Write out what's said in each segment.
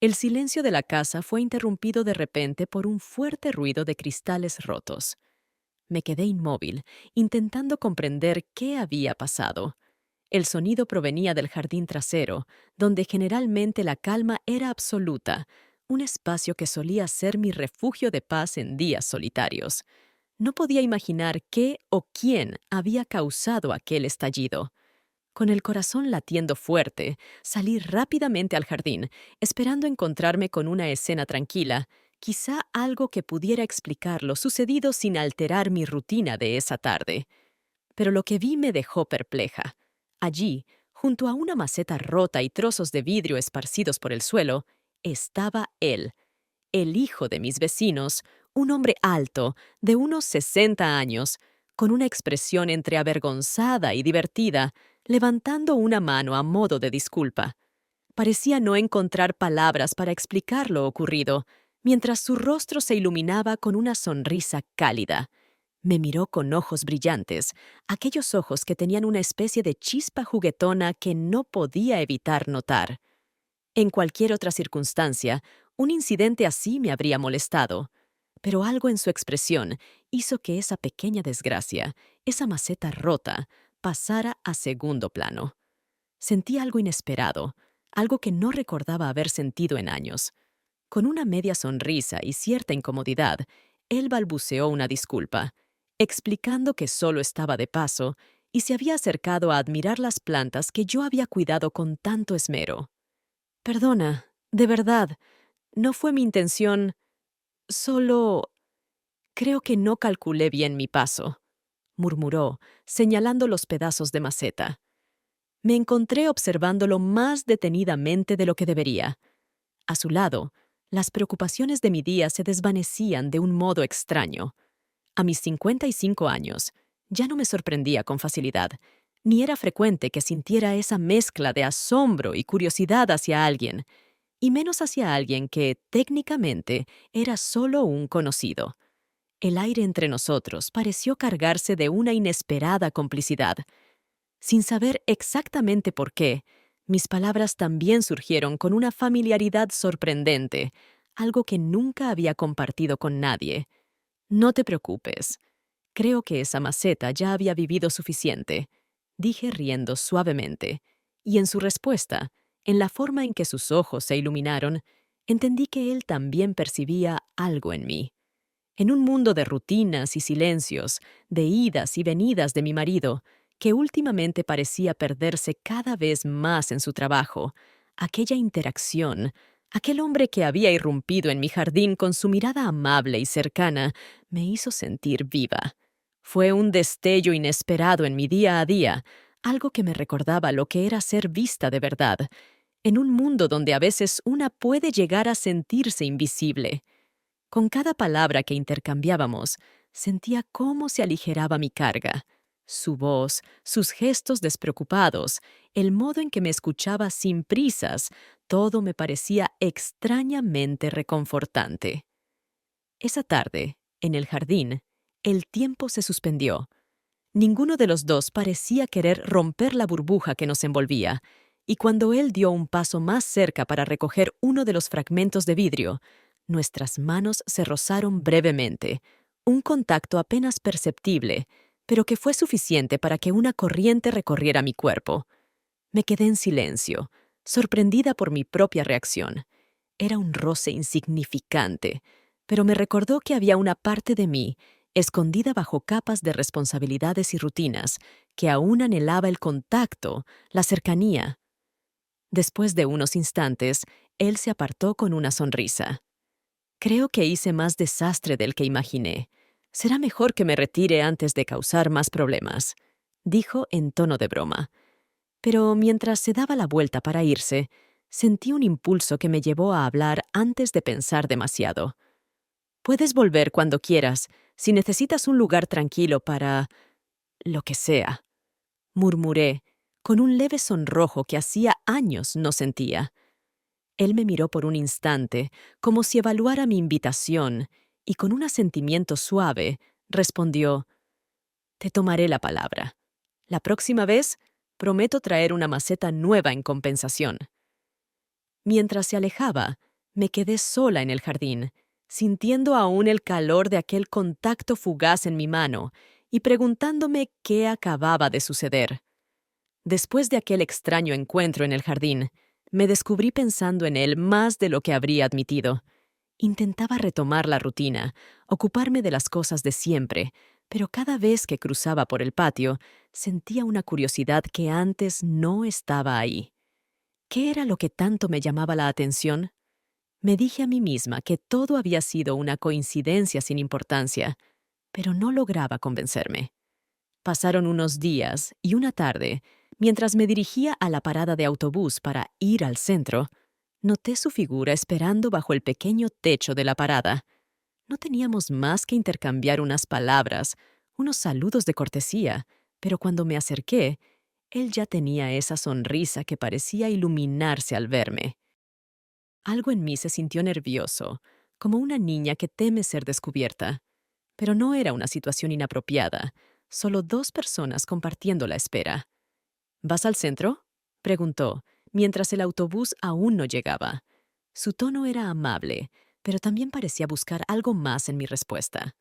El silencio de la casa fue interrumpido de repente por un fuerte ruido de cristales rotos. Me quedé inmóvil, intentando comprender qué había pasado. El sonido provenía del jardín trasero, donde generalmente la calma era absoluta, un espacio que solía ser mi refugio de paz en días solitarios. No podía imaginar qué o quién había causado aquel estallido. Con el corazón latiendo fuerte, salí rápidamente al jardín, esperando encontrarme con una escena tranquila, quizá algo que pudiera explicar lo sucedido sin alterar mi rutina de esa tarde. Pero lo que vi me dejó perpleja. Allí, junto a una maceta rota y trozos de vidrio esparcidos por el suelo, estaba él, el hijo de mis vecinos, un hombre alto, de unos 60 años, con una expresión entre avergonzada y divertida, levantando una mano a modo de disculpa. Parecía no encontrar palabras para explicar lo ocurrido, mientras su rostro se iluminaba con una sonrisa cálida. Me miró con ojos brillantes, aquellos ojos que tenían una especie de chispa juguetona que no podía evitar notar. En cualquier otra circunstancia, un incidente así me habría molestado, pero algo en su expresión hizo que esa pequeña desgracia, esa maceta rota, pasara a segundo plano. Sentí algo inesperado, algo que no recordaba haber sentido en años. Con una media sonrisa y cierta incomodidad, él balbuceó una disculpa, explicando que solo estaba de paso y se había acercado a admirar las plantas que yo había cuidado con tanto esmero. Perdona, de verdad, no fue mi intención, solo... Creo que no calculé bien mi paso, murmuró, señalando los pedazos de maceta. Me encontré observándolo más detenidamente de lo que debería. A su lado, las preocupaciones de mi día se desvanecían de un modo extraño. A mis 55 años, ya no me sorprendía con facilidad, ni era frecuente que sintiera esa mezcla de asombro y curiosidad hacia alguien, y menos hacia alguien que, técnicamente, era solo un conocido. El aire entre nosotros pareció cargarse de una inesperada complicidad. Sin saber exactamente por qué, mis palabras también surgieron con una familiaridad sorprendente, algo que nunca había compartido con nadie. No te preocupes. Creo que esa maceta ya había vivido suficiente, dije riendo suavemente, y en su respuesta, en la forma en que sus ojos se iluminaron, entendí que él también percibía algo en mí. En un mundo de rutinas y silencios, de idas y venidas de mi marido, que últimamente parecía perderse cada vez más en su trabajo, aquella interacción, aquel hombre que había irrumpido en mi jardín con su mirada amable y cercana, me hizo sentir viva. Fue un destello inesperado en mi día a día, algo que me recordaba lo que era ser vista de verdad, en un mundo donde a veces una puede llegar a sentirse invisible. Con cada palabra que intercambiábamos, sentía cómo se aligeraba mi carga. Su voz, sus gestos despreocupados, el modo en que me escuchaba sin prisas, todo me parecía extrañamente reconfortante. Esa tarde, en el jardín, el tiempo se suspendió. Ninguno de los dos parecía querer romper la burbuja que nos envolvía, y cuando él dio un paso más cerca para recoger uno de los fragmentos de vidrio, nuestras manos se rozaron brevemente, un contacto apenas perceptible, pero que fue suficiente para que una corriente recorriera mi cuerpo. Me quedé en silencio, sorprendida por mi propia reacción. Era un roce insignificante, pero me recordó que había una parte de mí, escondida bajo capas de responsabilidades y rutinas, que aún anhelaba el contacto, la cercanía. Después de unos instantes, él se apartó con una sonrisa. Creo que hice más desastre del que imaginé. Será mejor que me retire antes de causar más problemas, dijo en tono de broma. Pero mientras se daba la vuelta para irse, sentí un impulso que me llevó a hablar antes de pensar demasiado. Puedes volver cuando quieras, si necesitas un lugar tranquilo para... lo que sea, murmuré, con un leve sonrojo que hacía años no sentía. Él me miró por un instante, como si evaluara mi invitación, y con un asentimiento suave, respondió, «Te tomaré la palabra. La próxima vez, prometo traer una maceta nueva en compensación». Mientras se alejaba, Me quedé sola en el jardín, sintiendo aún el calor de aquel contacto fugaz en mi mano y preguntándome qué acababa de suceder. Después de aquel extraño encuentro en el jardín, me descubrí pensando en él más de lo que habría admitido. Intentaba retomar la rutina, ocuparme de las cosas de siempre, pero cada vez que cruzaba por el patio, sentía una curiosidad que antes no estaba ahí. ¿Qué era lo que tanto me llamaba la atención? Me dije a mí misma que todo había sido una coincidencia sin importancia, pero no lograba convencerme. Pasaron unos días y una tarde, mientras me dirigía a la parada de autobús para ir al centro, noté su figura esperando bajo el pequeño techo de la parada. No teníamos más que intercambiar unas palabras, unos saludos de cortesía, pero cuando me acerqué, él ya tenía esa sonrisa que parecía iluminarse al verme. Algo en mí se sintió nervioso, como una niña que teme ser descubierta. Pero no era una situación inapropiada, solo dos personas compartiendo la espera. ¿Vas al centro?, preguntó, mientras el autobús aún no llegaba. Su tono era amable, pero también parecía buscar algo más en mi respuesta.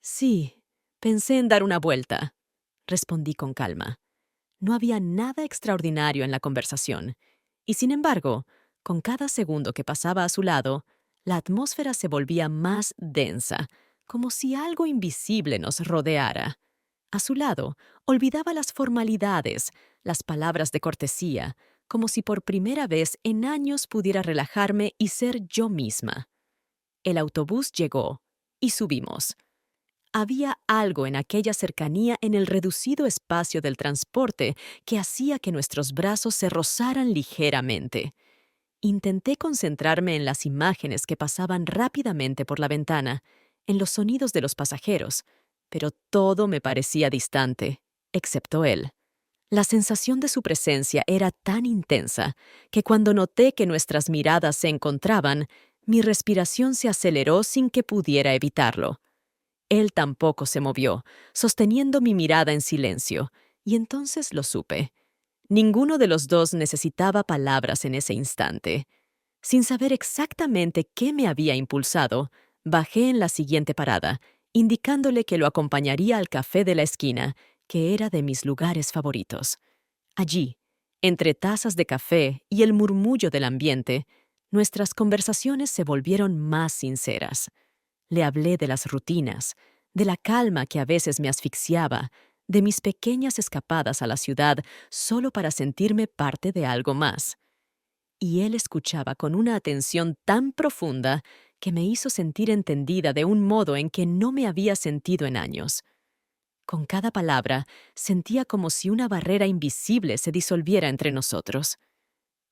Sí, pensé en dar una vuelta, respondí con calma. No había nada extraordinario en la conversación, y sin embargo, con cada segundo que pasaba a su lado, la atmósfera se volvía más densa, como si algo invisible nos rodeara. A su lado, olvidaba las formalidades, las palabras de cortesía, como si por primera vez en años pudiera relajarme y ser yo misma. El autobús llegó, y subimos. Había algo en aquella cercanía en el reducido espacio del transporte que hacía que nuestros brazos se rozaran ligeramente. Intenté concentrarme en las imágenes que pasaban rápidamente por la ventana, en los sonidos de los pasajeros, pero todo me parecía distante, excepto él. La sensación de su presencia era tan intensa que cuando noté que nuestras miradas se encontraban, mi respiración se aceleró sin que pudiera evitarlo. Él tampoco se movió, sosteniendo mi mirada en silencio, y entonces lo supe. Ninguno de los dos necesitaba palabras en ese instante. Sin saber exactamente qué me había impulsado, bajé en la siguiente parada, indicándole que lo acompañaría al café de la esquina, que era de mis lugares favoritos. Allí, entre tazas de café y el murmullo del ambiente, nuestras conversaciones se volvieron más sinceras. Le hablé de las rutinas, de la calma que a veces me asfixiaba, de mis pequeñas escapadas a la ciudad solo para sentirme parte de algo más. Y él escuchaba con una atención tan profunda que me hizo sentir entendida de un modo en que no me había sentido en años. Con cada palabra sentía como si una barrera invisible se disolviera entre nosotros.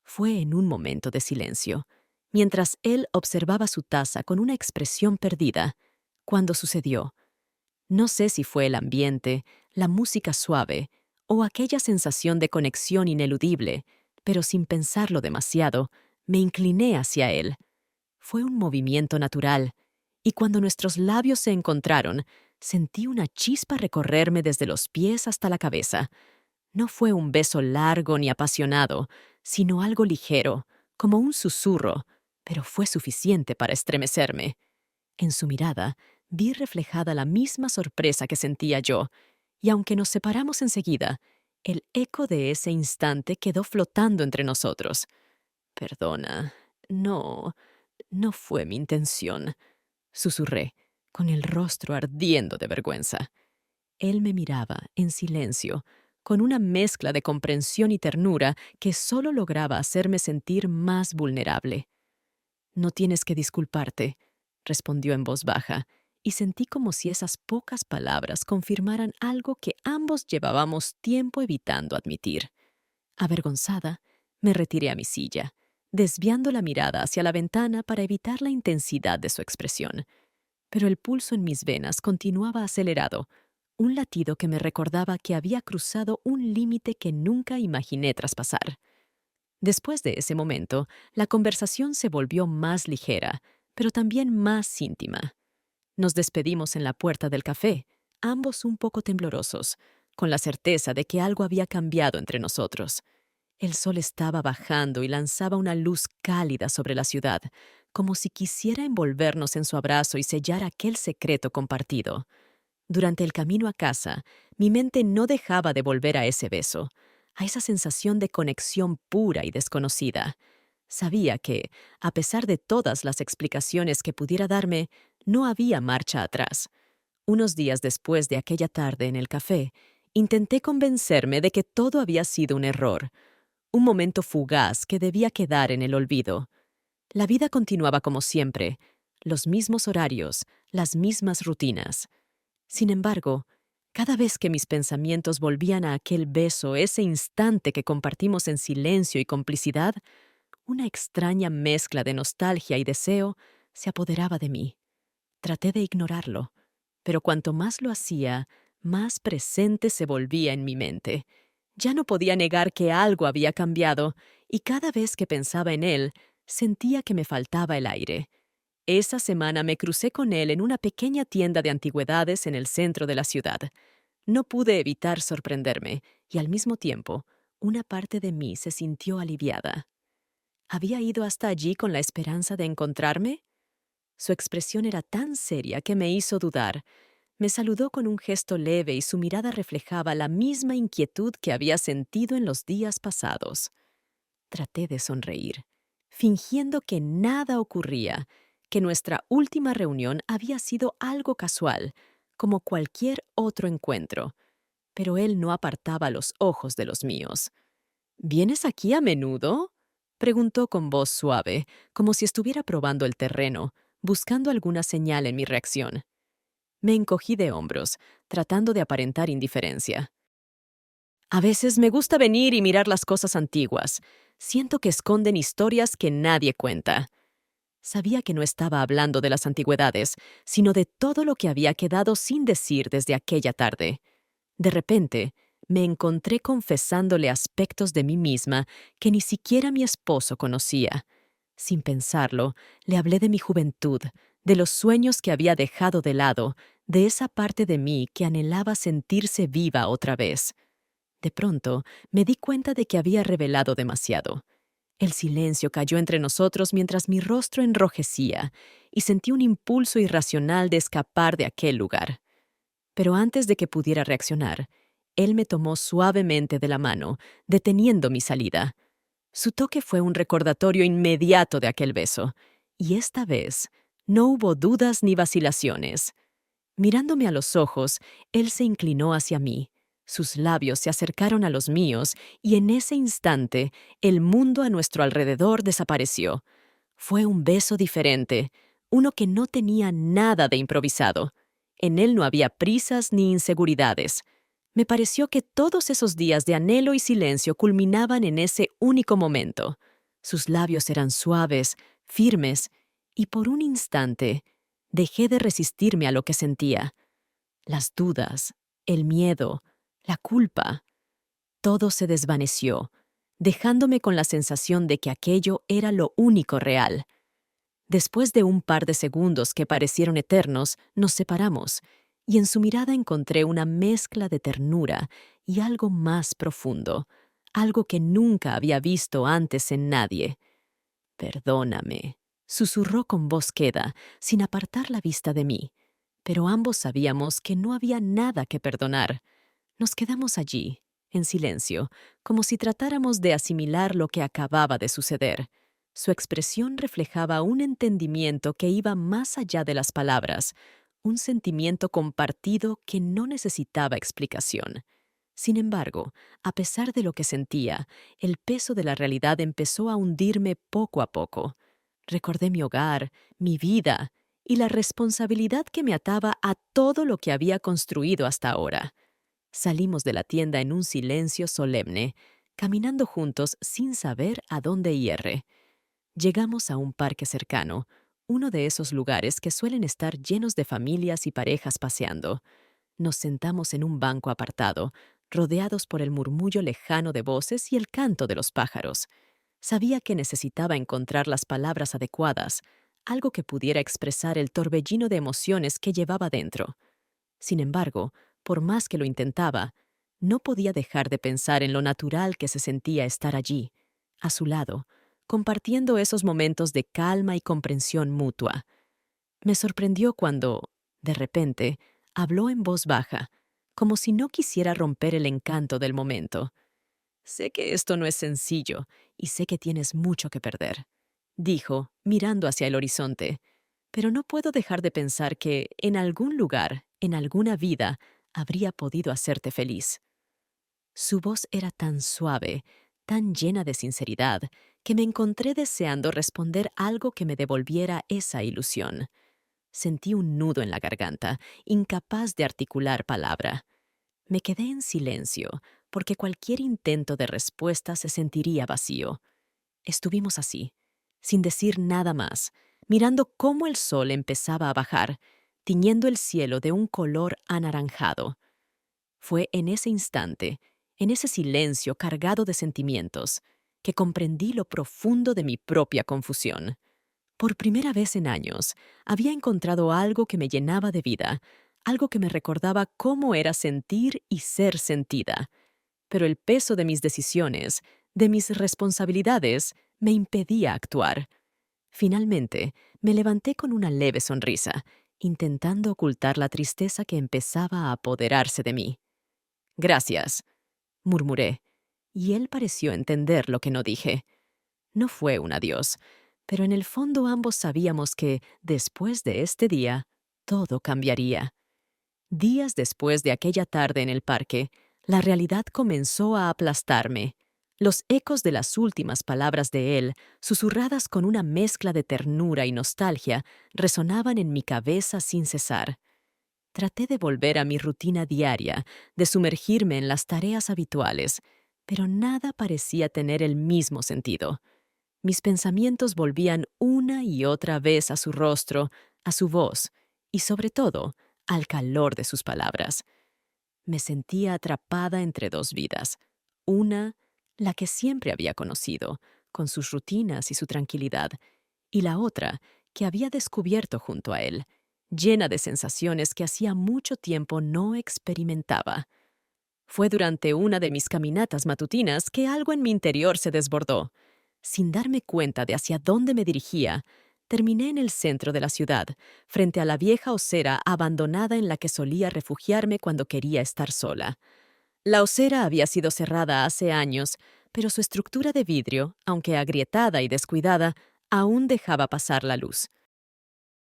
Fue en un momento de silencio, mientras él observaba su taza con una expresión perdida, cuando sucedió. No sé si fue el ambiente, la música suave o aquella sensación de conexión ineludible, pero sin pensarlo demasiado, me incliné hacia él. Fue un movimiento natural, y cuando nuestros labios se encontraron, sentí una chispa recorrerme desde los pies hasta la cabeza. No fue un beso largo ni apasionado, sino algo ligero, como un susurro, pero fue suficiente para estremecerme. En su mirada vi reflejada la misma sorpresa que sentía yo, y aunque nos separamos enseguida, el eco de ese instante quedó flotando entre nosotros. Perdona, no fue mi intención, susurré, con el rostro ardiendo de vergüenza. Él me miraba, en silencio, con una mezcla de comprensión y ternura que solo lograba hacerme sentir más vulnerable. No tienes que disculparte, respondió en voz baja, y sentí como si esas pocas palabras confirmaran algo que ambos llevábamos tiempo evitando admitir. Avergonzada, me retiré a mi silla, desviando la mirada hacia la ventana para evitar la intensidad de su expresión. Pero el pulso en mis venas continuaba acelerado, un latido que me recordaba que había cruzado un límite que nunca imaginé traspasar. Después de ese momento, la conversación se volvió más ligera, pero también más íntima. Nos despedimos en la puerta del café, ambos un poco temblorosos, con la certeza de que algo había cambiado entre nosotros. El sol estaba bajando y lanzaba una luz cálida sobre la ciudad, como si quisiera envolvernos en su abrazo y sellar aquel secreto compartido. Durante el camino a casa, mi mente no dejaba de volver a ese beso, a esa sensación de conexión pura y desconocida. Sabía que, a pesar de todas las explicaciones que pudiera darme, no había marcha atrás. Unos días después de aquella tarde en el café, intenté convencerme de que todo había sido un error, un momento fugaz que debía quedar en el olvido. La vida continuaba como siempre, los mismos horarios, las mismas rutinas. Sin embargo, cada vez que mis pensamientos volvían a aquel beso, ese instante que compartimos en silencio y complicidad, una extraña mezcla de nostalgia y deseo se apoderaba de mí. Traté de ignorarlo, pero cuanto más lo hacía, más presente se volvía en mi mente. Ya no podía negar que algo había cambiado, y cada vez que pensaba en él, sentía que me faltaba el aire. Esa semana me crucé con él en una pequeña tienda de antigüedades en el centro de la ciudad. No pude evitar sorprenderme, y al mismo tiempo, una parte de mí se sintió aliviada. ¿Había ido hasta allí con la esperanza de encontrarme? Su expresión era tan seria que me hizo dudar. Me saludó con un gesto leve y su mirada reflejaba la misma inquietud que había sentido en los días pasados. Traté de sonreír, fingiendo que nada ocurría, que nuestra última reunión había sido algo casual, como cualquier otro encuentro. Pero él no apartaba los ojos de los míos. ¿Vienes aquí a menudo?, preguntó con voz suave, como si estuviera probando el terreno, buscando alguna señal en mi reacción. Me encogí de hombros, tratando de aparentar indiferencia. A veces me gusta venir y mirar las cosas antiguas. Siento que esconden historias que nadie cuenta. Sabía que no estaba hablando de las antigüedades, sino de todo lo que había quedado sin decir desde aquella tarde. De repente, me encontré confesándole aspectos de mí misma que ni siquiera mi esposo conocía. Sin pensarlo, le hablé de mi juventud, de los sueños que había dejado de lado, de esa parte de mí que anhelaba sentirse viva otra vez. De pronto, me di cuenta de que había revelado demasiado. El silencio cayó entre nosotros mientras mi rostro enrojecía, y sentí un impulso irracional de escapar de aquel lugar. Pero antes de que pudiera reaccionar, él me tomó suavemente de la mano, deteniendo mi salida. Su toque fue un recordatorio inmediato de aquel beso, y esta vez no hubo dudas ni vacilaciones. Mirándome a los ojos, él se inclinó hacia mí. Sus labios se acercaron a los míos, y en ese instante el mundo a nuestro alrededor desapareció. Fue un beso diferente, uno que no tenía nada de improvisado. En él no había prisas ni inseguridades. Me pareció que todos esos días de anhelo y silencio culminaban en ese único momento. Sus labios eran suaves, firmes, y por un instante dejé de resistirme a lo que sentía. Las dudas, el miedo, la culpa, todo se desvaneció, dejándome con la sensación de que aquello era lo único real. Después de un par de segundos que parecieron eternos, nos separamos, y en su mirada encontré una mezcla de ternura y algo más profundo, algo que nunca había visto antes en nadie. «Perdóname», susurró con voz queda, sin apartar la vista de mí. Pero ambos sabíamos que no había nada que perdonar. Nos quedamos allí, en silencio, como si tratáramos de asimilar lo que acababa de suceder. Su expresión reflejaba un entendimiento que iba más allá de las palabras, un sentimiento compartido que no necesitaba explicación. Sin embargo, a pesar de lo que sentía, el peso de la realidad empezó a hundirme poco a poco. Recordé mi hogar, mi vida y la responsabilidad que me ataba a todo lo que había construido hasta ahora. Salimos de la tienda en un silencio solemne, caminando juntos sin saber a dónde ir. Llegamos a un parque cercano, uno de esos lugares que suelen estar llenos de familias y parejas paseando. Nos sentamos en un banco apartado, rodeados por el murmullo lejano de voces y el canto de los pájaros. Sabía que necesitaba encontrar las palabras adecuadas, algo que pudiera expresar el torbellino de emociones que llevaba dentro. Sin embargo, por más que lo intentaba, No podía dejar de pensar en lo natural que se sentía estar allí, a su lado, compartiendo esos momentos de calma y comprensión mutua. Me sorprendió cuando, de repente, habló en voz baja, como si no quisiera romper el encanto del momento. Sé que esto no es sencillo y sé que tienes mucho que perder, dijo, mirando hacia el horizonte, pero no puedo dejar de pensar que, en algún lugar, en alguna vida, habría podido hacerte feliz. Su voz era tan suave, tan llena de sinceridad, que me encontré deseando responder algo que me devolviera esa ilusión. Sentí un nudo en la garganta, incapaz de articular palabra. Me quedé en silencio, porque cualquier intento de respuesta se sentiría vacío. Estuvimos así, sin decir nada más, mirando cómo el sol empezaba a bajar, tiñendo el cielo de un color anaranjado. Fue en ese instante, en ese silencio cargado de sentimientos, que comprendí lo profundo de mi propia confusión. Por primera vez en años, había encontrado algo que me llenaba de vida, algo que me recordaba cómo era sentir y ser sentida. Pero el peso de mis decisiones, de mis responsabilidades, me impedía actuar. Finalmente, me levanté con una leve sonrisa, intentando ocultar la tristeza que empezaba a apoderarse de mí. «Gracias», murmuré, y él pareció entender lo que no dije. No fue un adiós, pero en el fondo ambos sabíamos que, después de este día, todo cambiaría. Días después de aquella tarde en el parque, la realidad comenzó a aplastarme. Los ecos de las últimas palabras de él, susurradas con una mezcla de ternura y nostalgia, resonaban en mi cabeza sin cesar. Traté de volver a mi rutina diaria, de sumergirme en las tareas habituales, pero nada parecía tener el mismo sentido. Mis pensamientos volvían una y otra vez a su rostro, a su voz y, sobre todo, al calor de sus palabras. Me sentía atrapada entre dos vidas. Una, la que siempre había conocido, con sus rutinas y su tranquilidad, y la otra, que había descubierto junto a él, llena de sensaciones que hacía mucho tiempo no experimentaba. Fue durante una de mis caminatas matutinas que algo en mi interior se desbordó. Sin darme cuenta de hacia dónde me dirigía, terminé en el centro de la ciudad, frente a la vieja osera abandonada en la que solía refugiarme cuando quería estar sola. La osera había sido cerrada hace años, pero su estructura de vidrio, aunque agrietada y descuidada, aún dejaba pasar la luz.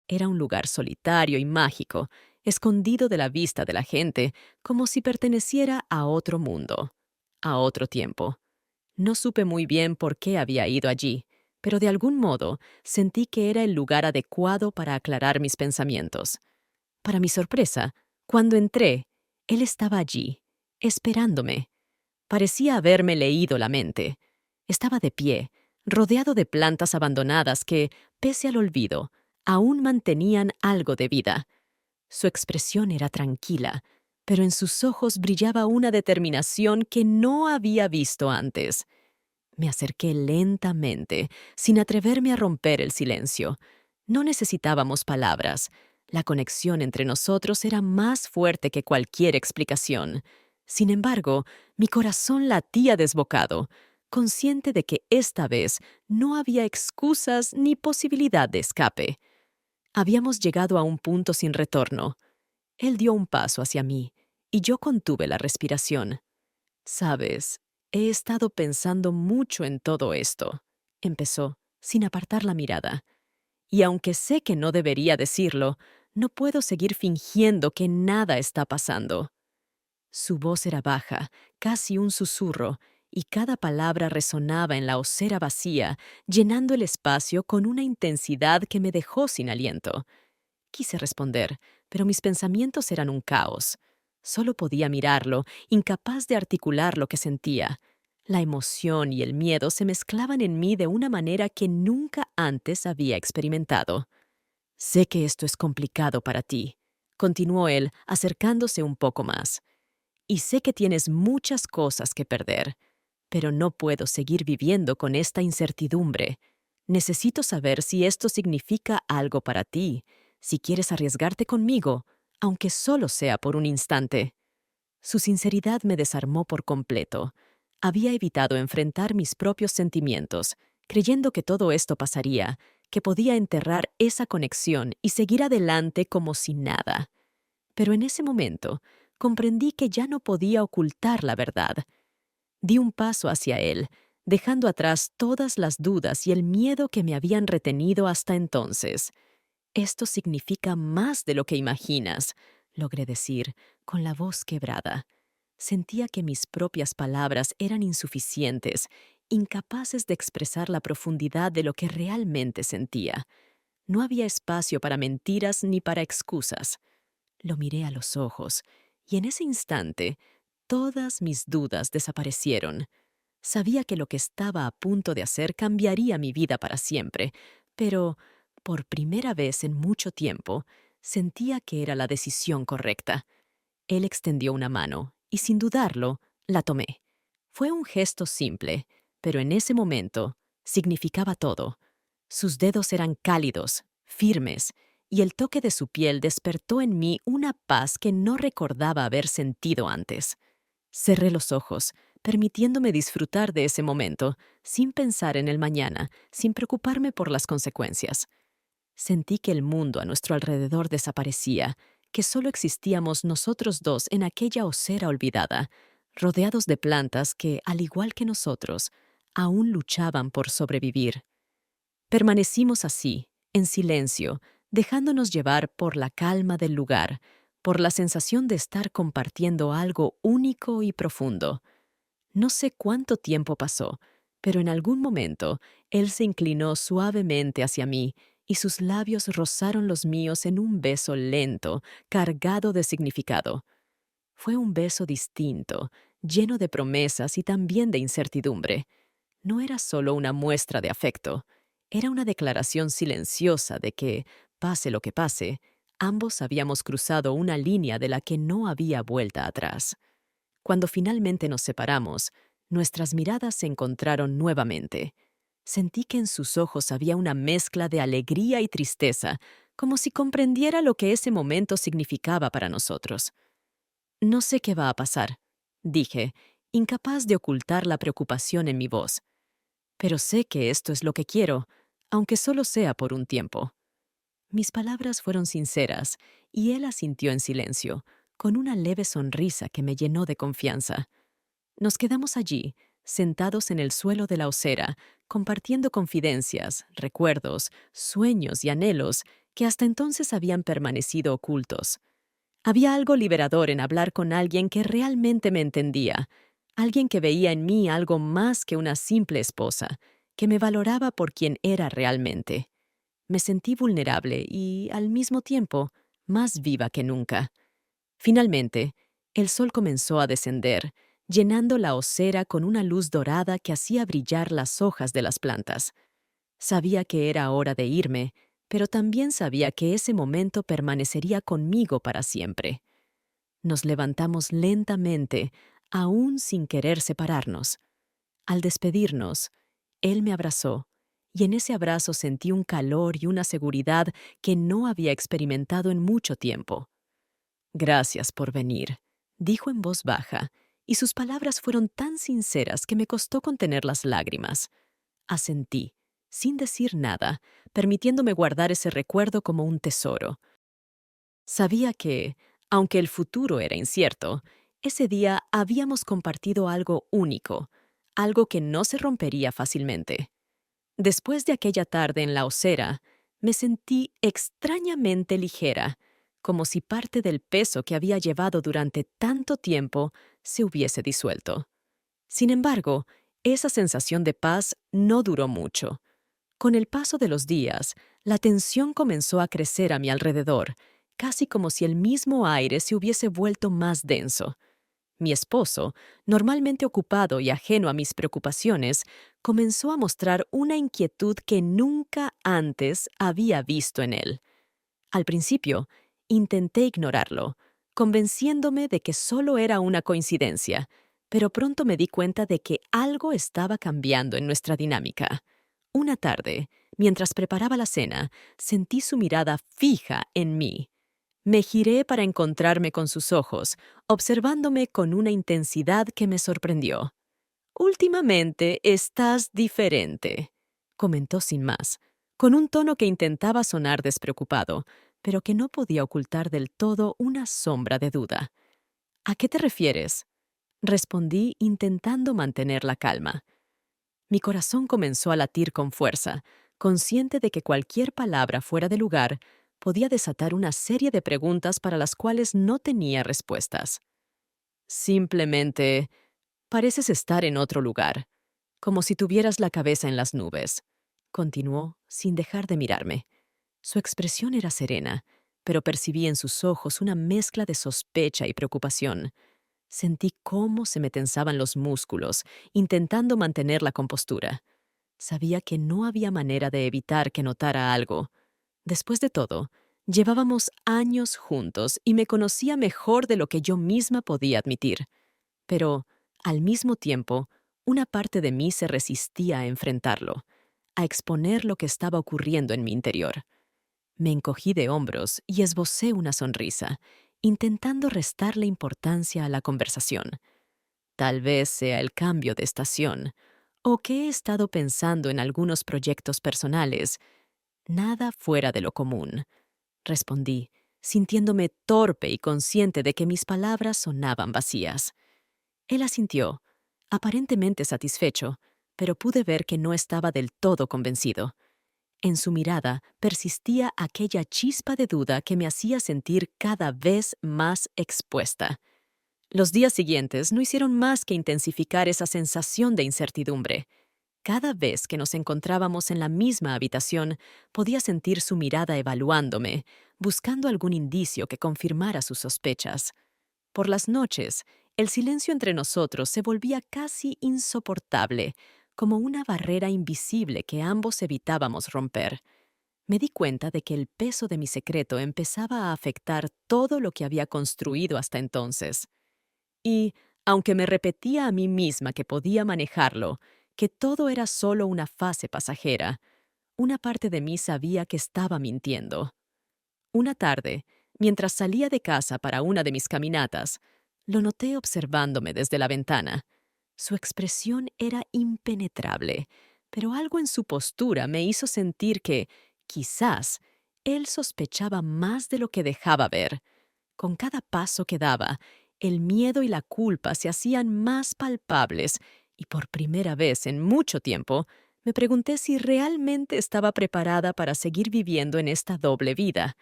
Era un lugar solitario y mágico, escondido de la vista de la gente, como si perteneciera a otro mundo, a otro tiempo. No supe muy bien por qué había ido allí, pero de algún modo sentí que era el lugar adecuado para aclarar mis pensamientos. Para mi sorpresa, cuando entré, él estaba allí, esperándome. Parecía haberme leído la mente. Estaba de pie, rodeado de plantas abandonadas que, pese al olvido, aún mantenían algo de vida. Su expresión era tranquila, pero en sus ojos brillaba una determinación que no había visto antes. Me acerqué lentamente, sin atreverme a romper el silencio. No necesitábamos palabras. La conexión entre nosotros era más fuerte que cualquier explicación. Sin embargo, mi corazón latía desbocado, consciente de que esta vez no había excusas ni posibilidad de escape. Habíamos llegado a un punto sin retorno. Él dio un paso hacia mí, y yo contuve la respiración. «Sabes, he estado pensando mucho en todo esto», empezó, sin apartar la mirada. «Y aunque sé que no debería decirlo, no puedo seguir fingiendo que nada está pasando». Su voz era baja, casi un susurro, y cada palabra resonaba en la osera vacía, llenando el espacio con una intensidad que me dejó sin aliento. Quise responder, pero mis pensamientos eran un caos. Solo podía mirarlo, incapaz de articular lo que sentía. La emoción y el miedo se mezclaban en mí de una manera que nunca antes había experimentado. «Sé que esto es complicado para ti», continuó él, acercándose un poco más. «Y sé que tienes muchas cosas que perder, pero no puedo seguir viviendo con esta incertidumbre. Necesito saber si esto significa algo para ti, si quieres arriesgarte conmigo, aunque solo sea por un instante». Su sinceridad me desarmó por completo. Había evitado enfrentar mis propios sentimientos, creyendo que todo esto pasaría, que podía enterrar esa conexión y seguir adelante como si nada. Pero en ese momento comprendí que ya no podía ocultar la verdad. Di un paso hacia él, dejando atrás todas las dudas y el miedo que me habían retenido hasta entonces. Esto significa más de lo que imaginas, logré decir, con la voz quebrada. Sentía que mis propias palabras eran insuficientes, incapaces de expresar la profundidad de lo que realmente sentía. No había espacio para mentiras ni para excusas. Lo miré a los ojos, y en ese instante todas mis dudas desaparecieron. Sabía que lo que estaba a punto de hacer cambiaría mi vida para siempre, pero, por primera vez en mucho tiempo, sentía que era la decisión correcta. Él extendió una mano, y sin dudarlo, la tomé. Fue un gesto simple, pero en ese momento significaba todo. Sus dedos eran cálidos, firmes, y el toque de su piel despertó en mí una paz que no recordaba haber sentido antes. Cerré los ojos, permitiéndome disfrutar de ese momento, sin pensar en el mañana, sin preocuparme por las consecuencias. Sentí que el mundo a nuestro alrededor desaparecía, que solo existíamos nosotros dos en aquella osera olvidada, rodeados de plantas que, al igual que nosotros, aún luchaban por sobrevivir. Permanecimos así, en silencio, dejándonos llevar por la calma del lugar, por la sensación de estar compartiendo algo único y profundo. No sé cuánto tiempo pasó, pero en algún momento él se inclinó suavemente hacia mí y sus labios rozaron los míos en un beso lento, cargado de significado. Fue un beso distinto, lleno de promesas y también de incertidumbre. No era solo una muestra de afecto, era una declaración silenciosa de que, pase lo que pase, ambos habíamos cruzado una línea de la que no había vuelta atrás. Cuando finalmente nos separamos, nuestras miradas se encontraron nuevamente. Sentí que en sus ojos había una mezcla de alegría y tristeza, como si comprendiera lo que ese momento significaba para nosotros. No sé qué va a pasar, dije, incapaz de ocultar la preocupación en mi voz. Pero sé que esto es lo que quiero, aunque solo sea por un tiempo. Mis palabras fueron sinceras, y él asintió en silencio, con una leve sonrisa que me llenó de confianza. Nos quedamos allí, sentados en el suelo de la osera, compartiendo confidencias, recuerdos, sueños y anhelos que hasta entonces habían permanecido ocultos. Había algo liberador en hablar con alguien que realmente me entendía, alguien que veía en mí algo más que una simple esposa, que me valoraba por quien era realmente. Me sentí vulnerable y, al mismo tiempo, más viva que nunca. Finalmente, el sol comenzó a descender, llenando la osera con una luz dorada que hacía brillar las hojas de las plantas. Sabía que era hora de irme, pero también sabía que ese momento permanecería conmigo para siempre. Nos levantamos lentamente, aún sin querer separarnos. Al despedirnos, él me abrazó, y en ese abrazo sentí un calor y una seguridad que no había experimentado en mucho tiempo. Gracias por venir, dijo en voz baja, y sus palabras fueron tan sinceras que me costó contener las lágrimas. Asentí, sin decir nada, permitiéndome guardar ese recuerdo como un tesoro. Sabía que, aunque el futuro era incierto, ese día habíamos compartido algo único, algo que no se rompería fácilmente. Después de aquella tarde en la osera, me sentí extrañamente ligera, como si parte del peso que había llevado durante tanto tiempo se hubiese disuelto. Sin embargo, esa sensación de paz no duró mucho. Con el paso de los días, la tensión comenzó a crecer a mi alrededor, casi como si el mismo aire se hubiese vuelto más denso. Mi esposo, normalmente ocupado y ajeno a mis preocupaciones, comenzó a mostrar una inquietud que nunca antes había visto en él. Al principio, intenté ignorarlo, convenciéndome de que solo era una coincidencia, pero pronto me di cuenta de que algo estaba cambiando en nuestra dinámica. Una tarde, mientras preparaba la cena, sentí su mirada fija en mí. Me giré para encontrarme con sus ojos, observándome con una intensidad que me sorprendió. Últimamente estás diferente, comentó sin más, con un tono que intentaba sonar despreocupado, pero que no podía ocultar del todo una sombra de duda. ¿A qué te refieres? Respondí intentando mantener la calma. Mi corazón comenzó a latir con fuerza, consciente de que cualquier palabra fuera de lugar podía desatar una serie de preguntas para las cuales no tenía respuestas. Simplemente, pareces estar en otro lugar, como si tuvieras la cabeza en las nubes, continuó sin dejar de mirarme. Su expresión era serena, pero percibí en sus ojos una mezcla de sospecha y preocupación. Sentí cómo se me tensaban los músculos, intentando mantener la compostura. Sabía que no había manera de evitar que notara algo. Después de todo, llevábamos años juntos y me conocía mejor de lo que yo misma podía admitir. Pero, al mismo tiempo, una parte de mí se resistía a enfrentarlo, a exponer lo que estaba ocurriendo en mi interior. Me encogí de hombros y esbocé una sonrisa, intentando restarle importancia a la conversación. Tal vez sea el cambio de estación, o que he estado pensando en algunos proyectos personales. Nada fuera de lo común, respondí, sintiéndome torpe y consciente de que mis palabras sonaban vacías. Él asintió, aparentemente satisfecho, pero pude ver que no estaba del todo convencido. En su mirada persistía aquella chispa de duda que me hacía sentir cada vez más expuesta. Los días siguientes no hicieron más que intensificar esa sensación de incertidumbre. Cada vez que nos encontrábamos en la misma habitación, podía sentir su mirada evaluándome, buscando algún indicio que confirmara sus sospechas. Por las noches, el silencio entre nosotros se volvía casi insoportable, como una barrera invisible que ambos evitábamos romper. Me di cuenta de que el peso de mi secreto empezaba a afectar todo lo que había construido hasta entonces. Y, aunque me repetía a mí misma que podía manejarlo, que todo era solo una fase pasajera, una parte de mí sabía que estaba mintiendo. Una tarde, mientras salía de casa para una de mis caminatas, lo noté observándome desde la ventana. Su expresión era impenetrable, pero algo en su postura me hizo sentir que, quizás, él sospechaba más de lo que dejaba ver. Con cada paso que daba, el miedo y la culpa se hacían más palpables y por primera vez en mucho tiempo me pregunté si realmente estaba preparada para seguir viviendo en esta doble vida.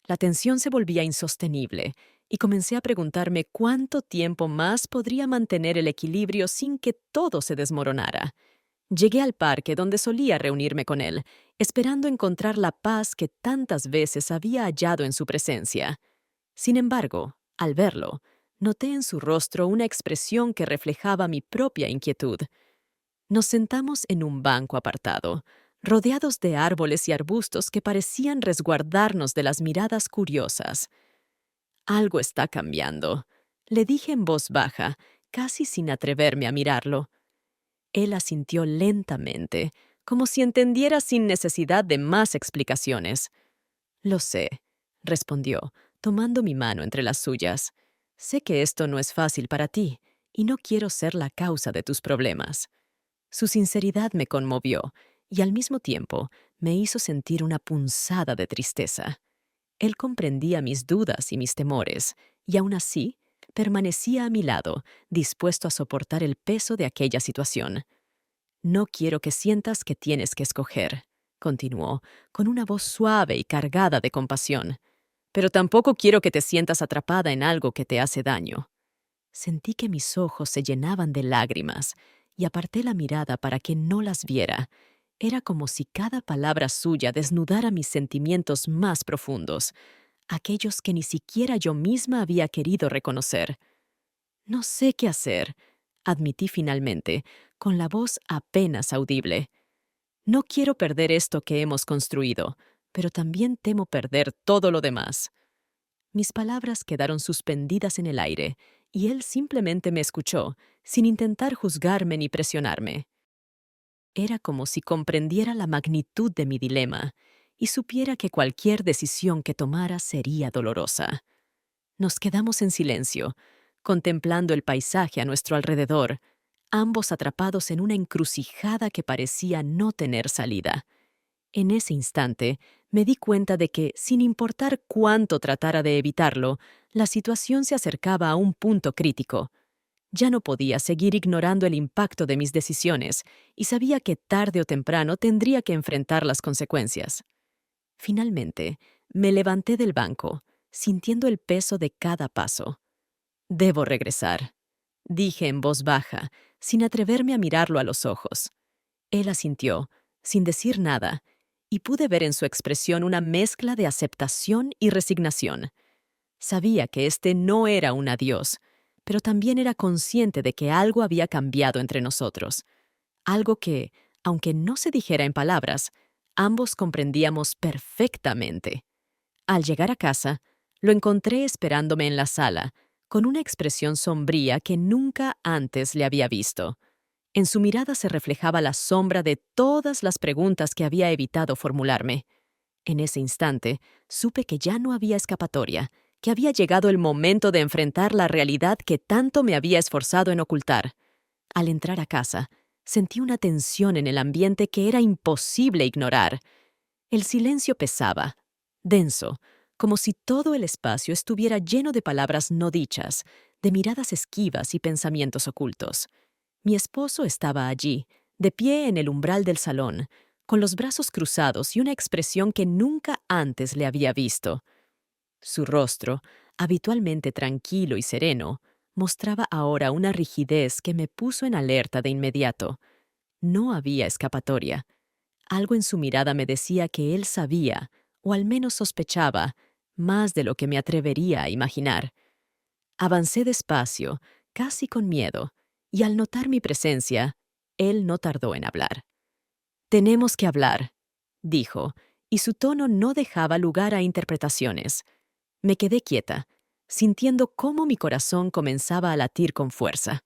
La tensión se volvía insostenible y comencé a preguntarme cuánto tiempo más podría mantener el equilibrio sin que todo se desmoronara. Llegué al parque donde solía reunirme con él, esperando encontrar la paz que tantas veces había hallado en su presencia. Sin embargo, al verlo, noté en su rostro una expresión que reflejaba mi propia inquietud. Nos sentamos en un banco apartado, rodeados de árboles y arbustos que parecían resguardarnos de las miradas curiosas. Algo está cambiando, le dije en voz baja, casi sin atreverme a mirarlo. Él asintió lentamente, como si entendiera sin necesidad de más explicaciones. Lo sé, respondió, tomando mi mano entre las suyas. Sé que esto no es fácil para ti, y no quiero ser la causa de tus problemas. Su sinceridad me conmovió, y al mismo tiempo me hizo sentir una punzada de tristeza. Él comprendía mis dudas y mis temores, y aún así permanecía a mi lado, dispuesto a soportar el peso de aquella situación. No quiero que sientas que tienes que escoger, continuó, con una voz suave y cargada de compasión. Pero tampoco quiero que te sientas atrapada en algo que te hace daño. Sentí que mis ojos se llenaban de lágrimas y aparté la mirada para que no las viera. Era como si cada palabra suya desnudara mis sentimientos más profundos, aquellos que ni siquiera yo misma había querido reconocer. No sé qué hacer, admití finalmente, con la voz apenas audible. No quiero perder esto que hemos construido, pero también temo perder todo lo demás. Mis palabras quedaron suspendidas en el aire, y él simplemente me escuchó, sin intentar juzgarme ni presionarme. Era como si comprendiera la magnitud de mi dilema, y supiera que cualquier decisión que tomara sería dolorosa. Nos quedamos en silencio, contemplando el paisaje a nuestro alrededor, ambos atrapados en una encrucijada que parecía no tener salida. En ese instante, me di cuenta de que, sin importar cuánto tratara de evitarlo, la situación se acercaba a un punto crítico. Ya no podía seguir ignorando el impacto de mis decisiones, y sabía que tarde o temprano tendría que enfrentar las consecuencias. Finalmente, me levanté del banco, sintiendo el peso de cada paso. «Debo regresar», dije en voz baja, sin atreverme a mirarlo a los ojos. Él asintió, sin decir nada, y pude ver en su expresión una mezcla de aceptación y resignación. Sabía que este no era un adiós, pero también era consciente de que algo había cambiado entre nosotros. Algo que, aunque no se dijera en palabras, ambos comprendíamos perfectamente. Al llegar a casa, lo encontré esperándome en la sala, con una expresión sombría que nunca antes le había visto. En su mirada se reflejaba la sombra de todas las preguntas que había evitado formularme. En ese instante, supe que ya no había escapatoria, que había llegado el momento de enfrentar la realidad que tanto me había esforzado en ocultar. Al entrar a casa, sentí una tensión en el ambiente que era imposible ignorar. El silencio pesaba, denso, como si todo el espacio estuviera lleno de palabras no dichas, de miradas esquivas y pensamientos ocultos. Mi esposo estaba allí, de pie en el umbral del salón, con los brazos cruzados y una expresión que nunca antes le había visto. Su rostro, habitualmente tranquilo y sereno, mostraba ahora una rigidez que me puso en alerta de inmediato. No había escapatoria. Algo en su mirada me decía que él sabía, o al menos sospechaba, más de lo que me atrevería a imaginar. Avancé despacio, casi con miedo, y al notar mi presencia, él no tardó en hablar. «Tenemos que hablar», dijo, y su tono no dejaba lugar a interpretaciones. Me quedé quieta, sintiendo cómo mi corazón comenzaba a latir con fuerza.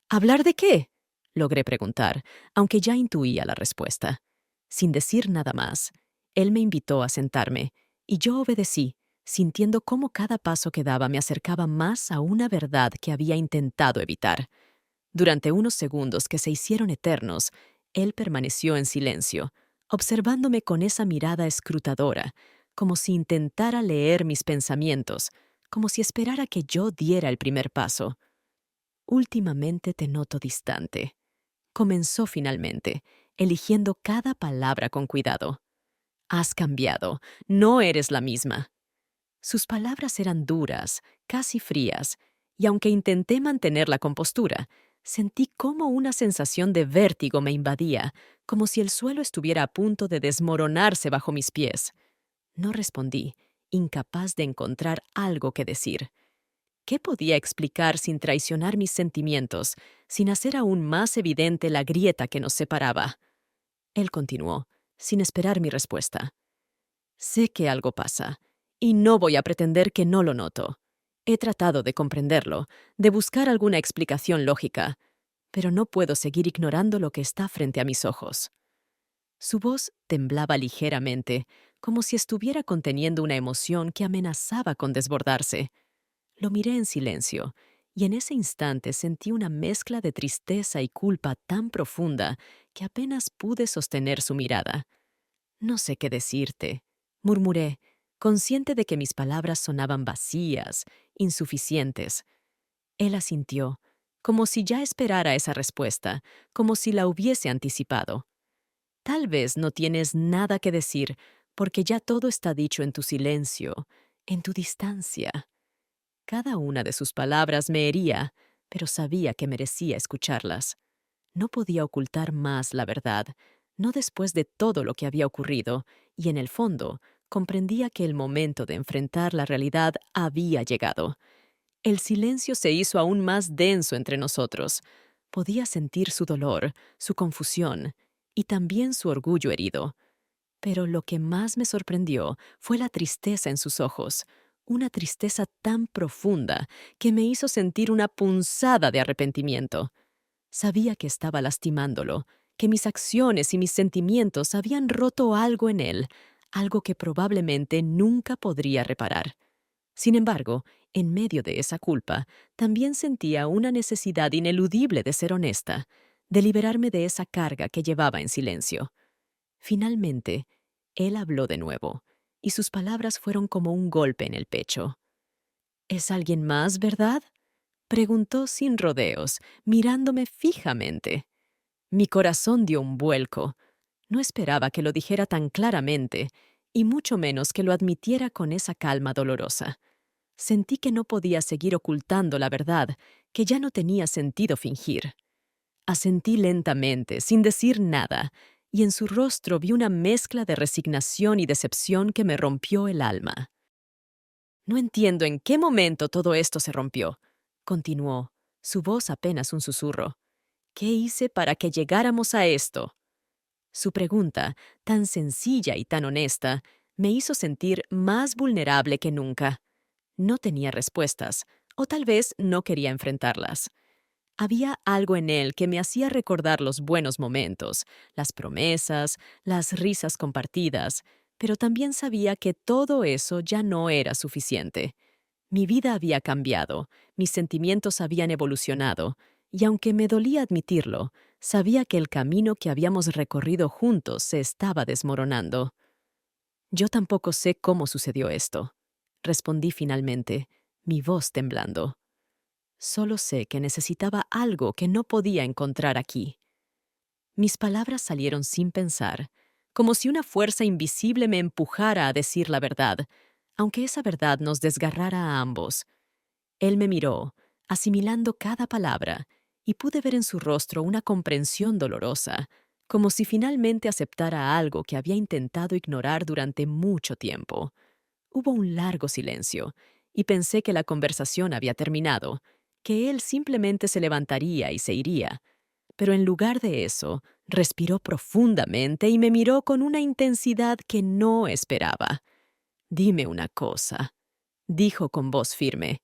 «¿Hablar de qué?», logré preguntar, aunque ya intuía la respuesta. Sin decir nada más, él me invitó a sentarme, y yo obedecí, sintiendo cómo cada paso que daba me acercaba más a una verdad que había intentado evitar. Durante unos segundos que se hicieron eternos, él permaneció en silencio, observándome con esa mirada escrutadora, como si intentara leer mis pensamientos, como si esperara que yo diera el primer paso. «Últimamente te noto distante», comenzó finalmente, eligiendo cada palabra con cuidado. «Has cambiado, no eres la misma». Sus palabras eran duras, casi frías, y aunque intenté mantener la compostura, sentí como una sensación de vértigo me invadía, como si el suelo estuviera a punto de desmoronarse bajo mis pies. No respondí, incapaz de encontrar algo que decir. ¿Qué podía explicar sin traicionar mis sentimientos, sin hacer aún más evidente la grieta que nos separaba? Él continuó, sin esperar mi respuesta. «Sé que algo pasa, y no voy a pretender que no lo noto. He tratado de comprenderlo, de buscar alguna explicación lógica, pero no puedo seguir ignorando lo que está frente a mis ojos». Su voz temblaba ligeramente, como si estuviera conteniendo una emoción que amenazaba con desbordarse. Lo miré en silencio, y en ese instante sentí una mezcla de tristeza y culpa tan profunda que apenas pude sostener su mirada. «No sé qué decirte», murmuré, consciente de que mis palabras sonaban vacías, insuficientes. Él asintió, como si ya esperara esa respuesta, como si la hubiese anticipado. «Tal vez no tienes nada que decir, porque ya todo está dicho en tu silencio, en tu distancia». Cada una de sus palabras me hería, pero sabía que merecía escucharlas. No podía ocultar más la verdad, no después de todo lo que había ocurrido, y en el fondo comprendía que el momento de enfrentar la realidad había llegado. El silencio se hizo aún más denso entre nosotros. Podía sentir su dolor, su confusión y también su orgullo herido. Pero lo que más me sorprendió fue la tristeza en sus ojos, una tristeza tan profunda que me hizo sentir una punzada de arrepentimiento. Sabía que estaba lastimándolo, que mis acciones y mis sentimientos habían roto algo en él, algo que probablemente nunca podría reparar. Sin embargo, en medio de esa culpa, también sentía una necesidad ineludible de ser honesta, de liberarme de esa carga que llevaba en silencio. Finalmente, él habló de nuevo, y sus palabras fueron como un golpe en el pecho. ¿Es alguien más, verdad? Preguntó sin rodeos, mirándome fijamente. Mi corazón dio un vuelco. No esperaba que lo dijera tan claramente, y mucho menos que lo admitiera con esa calma dolorosa. Sentí que no podía seguir ocultando la verdad, que ya no tenía sentido fingir. Asentí lentamente, sin decir nada, y en su rostro vi una mezcla de resignación y decepción que me rompió el alma. No entiendo en qué momento todo esto se rompió, continuó, su voz apenas un susurro. ¿Qué hice para que llegáramos a esto? Su pregunta, tan sencilla y tan honesta, me hizo sentir más vulnerable que nunca. No tenía respuestas, o tal vez no quería enfrentarlas. Había algo en él que me hacía recordar los buenos momentos, las promesas, las risas compartidas, pero también sabía que todo eso ya no era suficiente. Mi vida había cambiado, mis sentimientos habían evolucionado, y aunque me dolía admitirlo, sabía que el camino que habíamos recorrido juntos se estaba desmoronando. Yo tampoco sé cómo sucedió esto, respondí finalmente, mi voz temblando. Solo sé que necesitaba algo que no podía encontrar aquí. Mis palabras salieron sin pensar, como si una fuerza invisible me empujara a decir la verdad, aunque esa verdad nos desgarrara a ambos. Él me miró, asimilando cada palabra, y pude ver en su rostro una comprensión dolorosa, como si finalmente aceptara algo que había intentado ignorar durante mucho tiempo. Hubo un largo silencio, y pensé que la conversación había terminado, que él simplemente se levantaría y se iría. Pero en lugar de eso, respiró profundamente y me miró con una intensidad que no esperaba. «Dime una cosa», dijo con voz firme.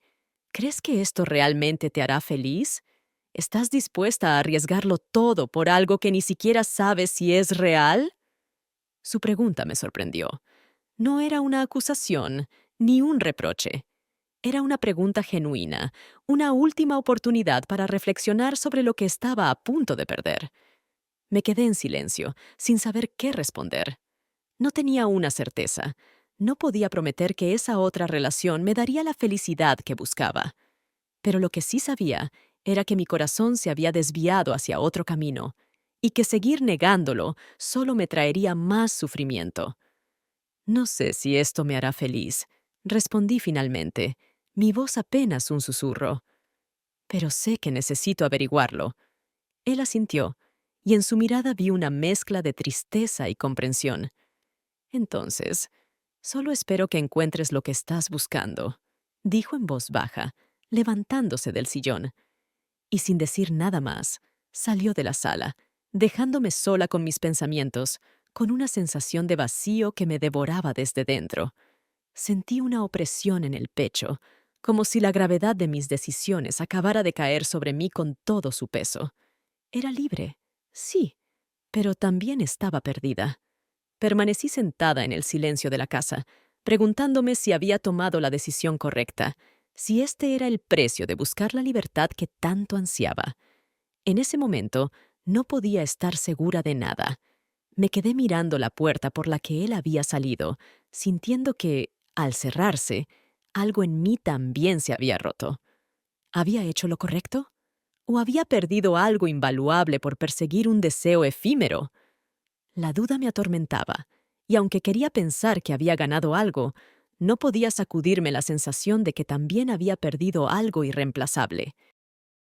«¿Crees que esto realmente te hará feliz? ¿Estás dispuesta a arriesgarlo todo por algo que ni siquiera sabes si es real?» Su pregunta me sorprendió. No era una acusación, ni un reproche. Era una pregunta genuina, una última oportunidad para reflexionar sobre lo que estaba a punto de perder. Me quedé en silencio, sin saber qué responder. No tenía una certeza. No podía prometer que esa otra relación me daría la felicidad que buscaba. Pero lo que sí sabía era que mi corazón se había desviado hacia otro camino, y que seguir negándolo solo me traería más sufrimiento. «No sé si esto me hará feliz», respondí finalmente, mi voz apenas un susurro. «Pero sé que necesito averiguarlo». Él asintió, y en su mirada vi una mezcla de tristeza y comprensión. «Entonces, solo espero que encuentres lo que estás buscando», dijo en voz baja, levantándose del sillón. Y sin decir nada más, salió de la sala, dejándome sola con mis pensamientos, con una sensación de vacío que me devoraba desde dentro. Sentí una opresión en el pecho, como si la gravedad de mis decisiones acabara de caer sobre mí con todo su peso. Era libre, sí, pero también estaba perdida. Permanecí sentada en el silencio de la casa, preguntándome si había tomado la decisión correcta, si este era el precio de buscar la libertad que tanto ansiaba. En ese momento no podía estar segura de nada. Me quedé mirando la puerta por la que él había salido, sintiendo que, al cerrarse, algo en mí también se había roto. ¿Había hecho lo correcto? ¿O había perdido algo invaluable por perseguir un deseo efímero? La duda me atormentaba, y aunque quería pensar que había ganado algo, no podía sacudirme la sensación de que también había perdido algo irreemplazable.